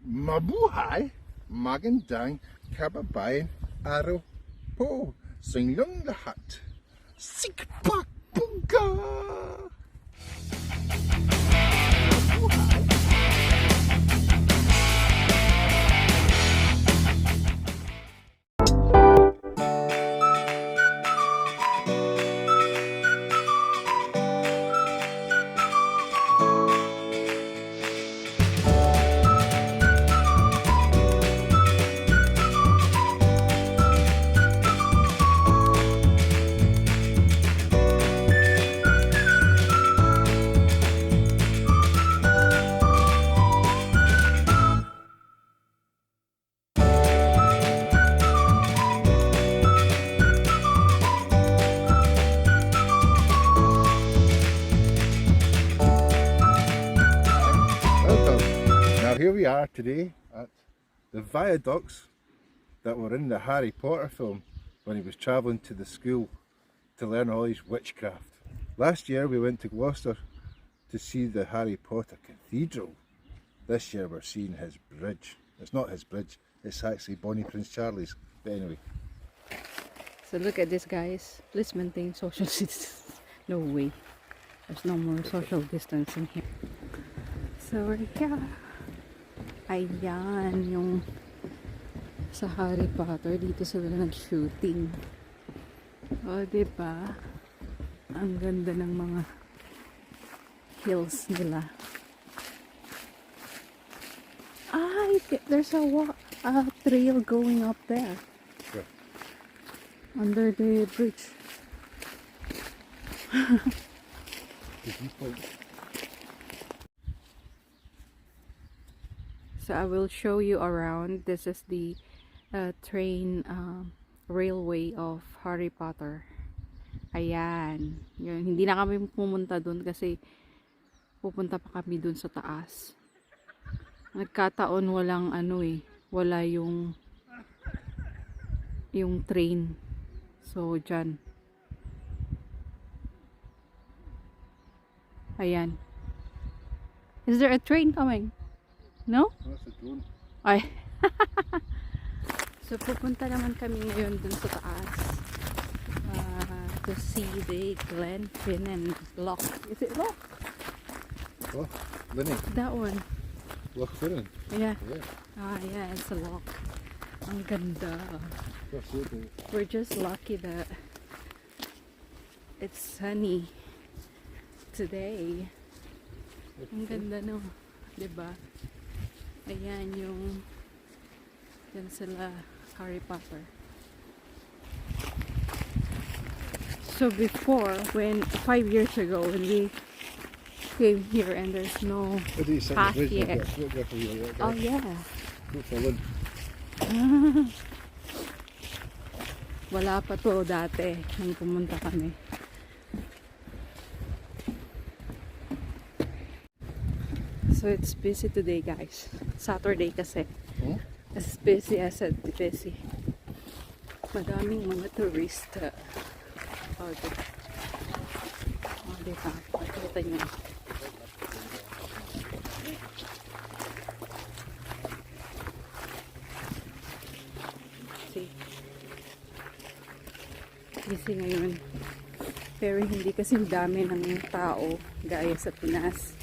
Mabuhay, magandang kababayan araw po sa inyong lahat. Sikpak buga! Welcome. Now here we are today at the viaducts that were in the Harry Potter film when he was travelling to the school to learn all his witchcraft. Last year we went to Gloucester to see the Harry Potter Cathedral. This year we're seeing his bridge. It's not his bridge, it's actually Bonnie Prince Charlie's. But anyway. So look at this, guys. Please maintain social distance. No way. There's no more social distancing here. So yeah. Ayan yung sa Harry Potter. Dito sila nag-shooting. O, diba? Ang ganda ng mga hills nila. There's a trail going up there. Yeah. Under the bridge. So I will show you around. This is the train railway of Harry Potter. Ayan. Yun. Hindi na kami pumunta dun kasi pupunta pa kami dun sa taas. Nagkataon walang wala yung train. So dyan. Ayan. Is there a train coming? No? That's a drone. Ay. So pupunta naman kami ngayon dun sa taas to see the Glenfinnan Loch. Is it Loch? Oh, Linny. That one. Loch Finnan. Yeah. Yeah. Yeah, it's a loch. Ang ganda. That's so cool. We're just lucky that it's sunny today. Ang ganda, no? Diba? Ayan yung yan sila Harry Potter. So before, 5 years ago, when we came here and there's no What do you say? path yet. Oh yeah. Go forward. Wala pa to dati nung pumunta kami. So it's busy today, guys. Saturday kasi. As busy as I said, busy. Madaming mga turista. Oh, diba? Oh, diba? Pakita nyo. See? Busy ngayon. Pero hindi kasi dami ng tao gaya sa Pinas.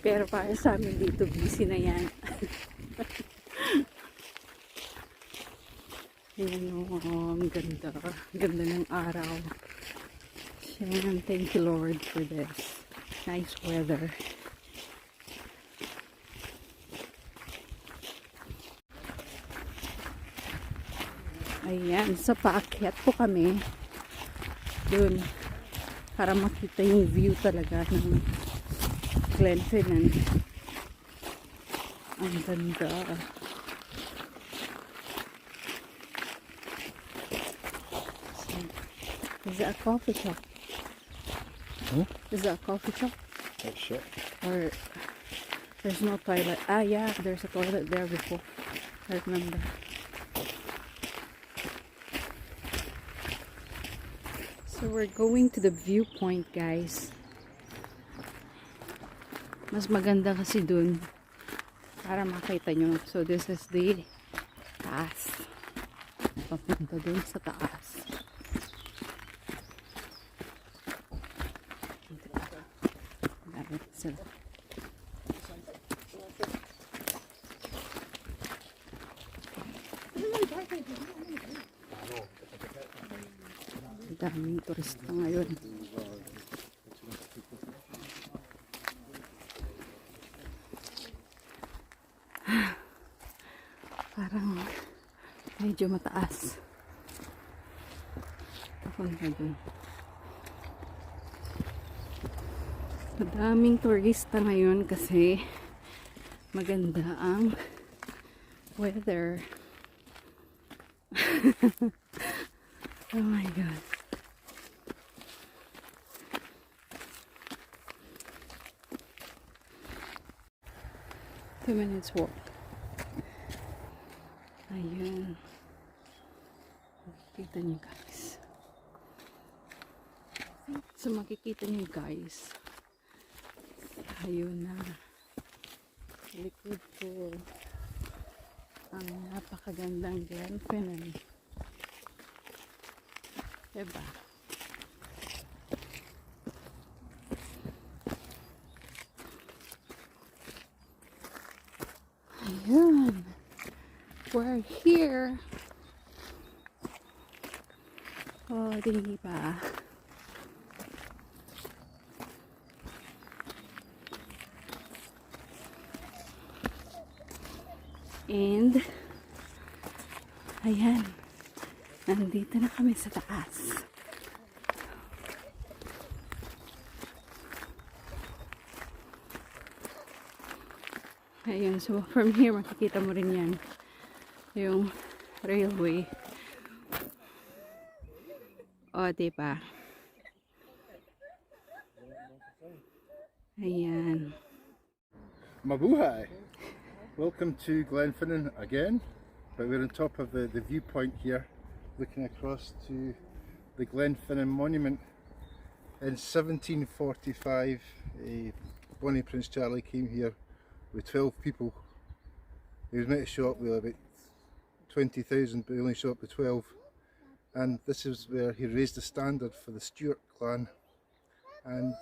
Pero para sa amin dito, busy na yan. Ayan o, ang ganda. Ganda ng araw. Ayan, thank you Lord for this. Nice weather. Ayan, sa paakyat po kami dun para makita yung view talaga ng Glenfinnan. Ang ganda. So, is that a coffee shop? Is that a coffee shop? That's shit. Or there's no toilet? Ah yeah, there's a toilet there before. I remember. So we're going to the viewpoint, guys. Mas maganda kasi dun para makita nyo. So this is the taas. Papunta dun sa taas. Dami sila. Daming turista ngayon. Parang medyo mataas. Papunta dun. Madaming turista ngayon kasi maganda ang weather. Oh my God. Two minutes walk. Ayun. Makikita niyo guys. So makikita niyo guys. Ayun na. Likod ko. Ang napakagandang Glenfinnan. Diba? Ayun. We're here. Oh, diba? And ayan. Nandito na kami sa taas. Ayun, so from here makikita mo rin yan. Yung railway. O, diba? Ayan. Mabuhay! Welcome to Glenfinnan again, but we're on top of the viewpoint here, looking across to the Glenfinnan Monument. In 1745, Bonnie Prince Charlie came here with 12 people. He was meant to show up with about 20,000, but he only showed up with 12. And this is where he raised the standard for the Stuart clan, and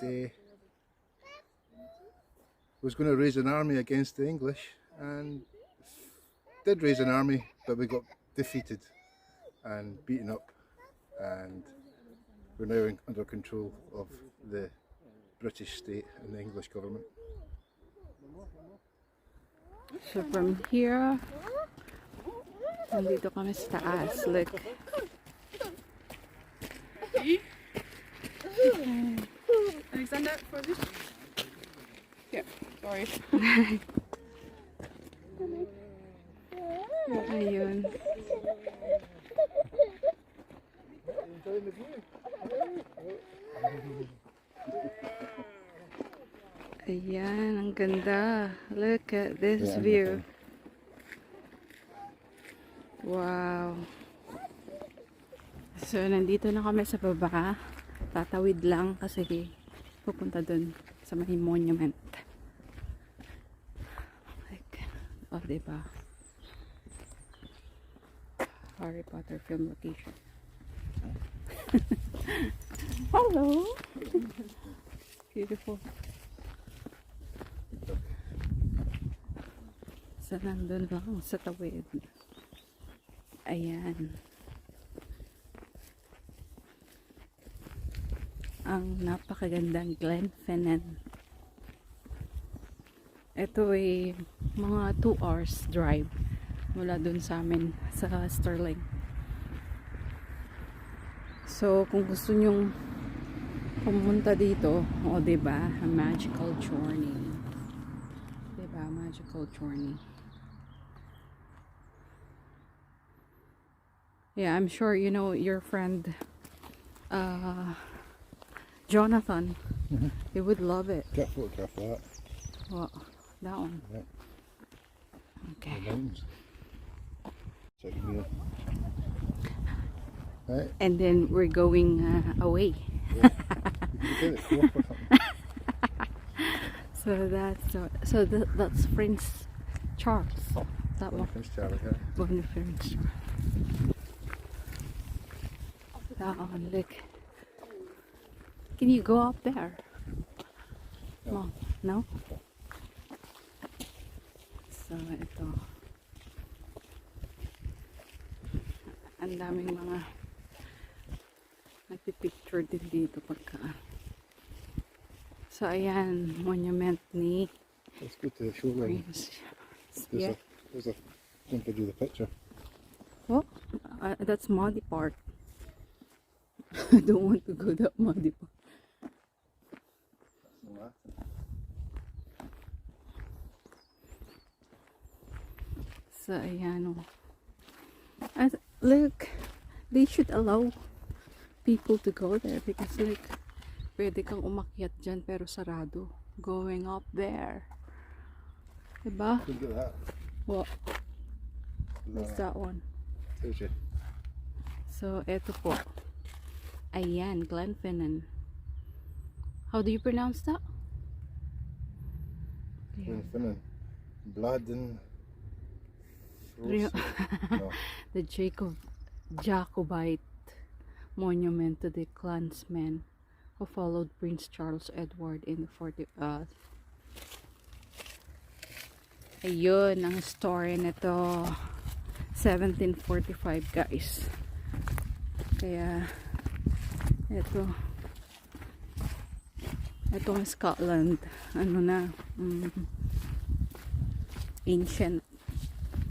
was going to raise an army against the English, and did raise an army, but we got defeated and beaten up, and we're now under control of the British state and the English government. So from here, nandito kami sa taas. Look. Alexander, for this? Yeah, sorry. Ayun. Ayan, ang ganda. Look at this view. Wow. So, nandito na kami sa baba. Tatawid lang kasi pupunta dun sa may monument. Like, oh, diba? Harry Potter film location. Hello! Beautiful. So, nandun lang sa tawid. Ayan. Ang napakagandang Glenfinnan. Ito ay mga 2 hours drive mula dun sa amin sa Sterling. So, kung gusto nyong pumunta dito, o diba, a magical journey. Diba, magical journey. Yeah, I'm sure you know your friend Jonathan. He would love it. Get a photograph of that. What? That one? Yeah. Okay. The mountains. Check it here. Right. And then we're going away. Yeah. You can get it for something. So that's Prince Charles. That one. Prince Charlie here. Boniface. That one, look. Can you go up there? No. No? So, ito. Ang daming mga nagpipicture din dito pagka. So, ayan, monument ni Let's go to the shoreline. Prince. There's Yeah. a thing to do the picture. Oh, that's muddy part. I don't want to go that muddy part. So, ayan o. Look, they should allow people to go there because look, pwede kang umakyat dyan pero sarado. Going up there. Diba? Look at that. What? What's that one? Tells you. So, eto po. Ayan, Glenfinnan. How do you pronounce that? Glenfinnan. Blood and Rio- no. The Jacobite monument to the clansmen who followed Prince Charles Edward in the 40th. Ayun, ang story nito 1745 guys. Kaya etong Scotland ano na ancient.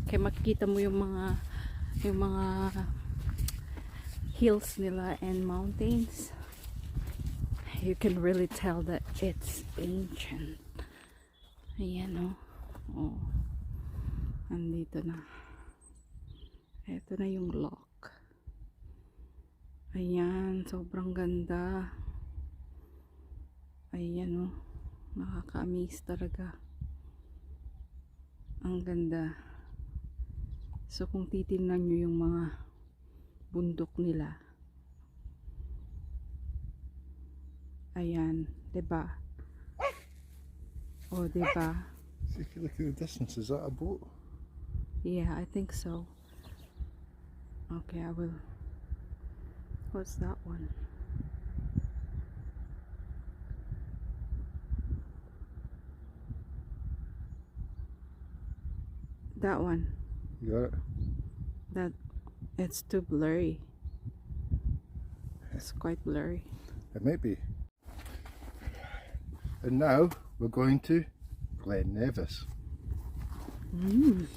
Kaya makikita mo yung mga hills nila and mountains. You can really tell that it's ancient. Ayan o. Oh. Andito na. Ito na yung lock. Ayan. Sobrang ganda. Ayan o. Nakaka-amaze talaga. Ang ganda. So kung titingnan nyo yung mga bundok nila. Ayan. Diba? O, diba? See if you look at the distance, is that a boat? Yeah, I think so. Okay, I will. What's that one? That one. You got it? That it's too blurry. It's quite blurry. It might be. And now we're going to Glen Nevis. Mm.